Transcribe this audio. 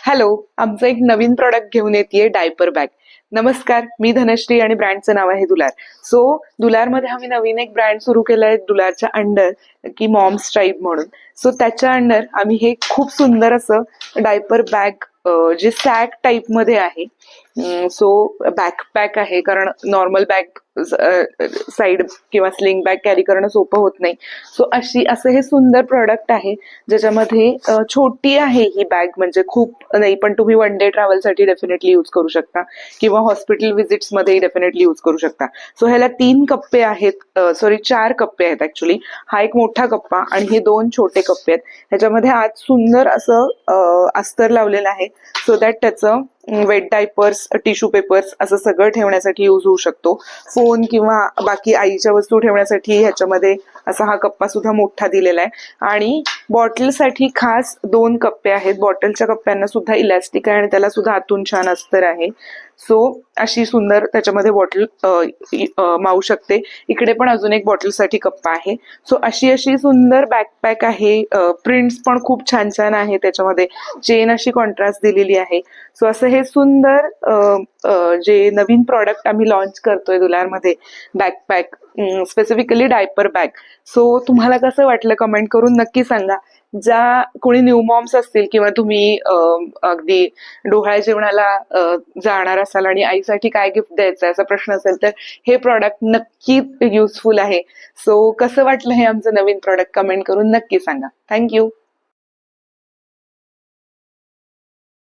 Hello, आमचं एक नवीन product घेऊन येते डायपर बॅग. नमस्कार, मी धनश्री आणि ब्रँडचं नाव आहे दुलार. दुलारमध्ये आम्ही नवीन एक ब्रँड सुरू केलाय दुलारच्या अंडर, की मॉम्स ट्राईब म्हणून. त्याच्या अंडर आम्ही हे खूप सुंदर असं डायपर बॅग, जे सॅक टाईप मध्ये आहे. बॅकपॅक आहे, कारण नॉर्मल बॅग साईड किंवा स्लिंग बॅग कॅरी करणं सोपं होत नाही. असं हे सुंदर प्रोडक्ट आहे, ज्याच्यामध्ये छोटी आहे ही बॅग, म्हणजे खूप नाही, पण तुम्ही वन डे ट्रॅव्हलसाठी डेफिनेटली यूज करू शकता किंवा हॉस्पिटल व्हिजिट्स मध्ये डेफिनेटली यूज करू शकता. ह्याला 3 कप्पे आहेत, 4 कप्पे आहेत ऍक्च्युली. हा एक मोठा कप्पा आणि हे 2 छोटे कप्पे आहेत. ह्याच्यामध्ये आत सुंदर असं अस्तर लावलेलं आहे, सो दॅट त्याचं वेट डायपर्स, टिश्यू पेपर्स असं सगळं ठेवण्यासाठी यूज होऊ शकतो. फोन किंवा बाकी आईच्या वस्तू ठेवण्यासाठी ह्याच्यामध्ये असा हा कप्पा सुद्धा मोठा दिलेला आहे. आणि बॉटलसाठी खास 2 कप्पे आहेत. बॉटलच्या कप्प्यांना सुद्धा इलॅस्टिक आहे आणि त्याला सुद्धा आतून छान अस्तर आहे. अशी सुंदर त्याच्यामध्ये बॉटल मावू शकते. इकडे पण अजून एक बॉटलसाठी कप्पा आहे. अशी सुंदर बॅकपॅक आहे. प्रिंट्स पण खूप छान छान आहे त्याच्यामध्ये. चेन अशी कॉन्ट्रास्ट दिलेली आहे. असं हे सुंदर जे नवीन प्रॉडक्ट आम्ही लॉन्च करतोय दुलारमध्ये, बॅकपॅक, स्पेसिफिकली डायपर बॅग. तुम्हाला कसं वाटलं कमेंट करून नक्की सांगा. ज्या कोणी न्यू मॉम्स असतील किंवा तुम्ही अगदी डोहाळे जेवणाला जाणार असाल आणि आईसाठी काय गिफ्ट द्यायचं असा प्रश्न असेल, तर हे प्रॉडक्ट नक्की युजफुल आहे. कसं वाटलं हे आमचं नवीन प्रॉडक्ट कमेंट करून नक्की सांगा. थँक्यू.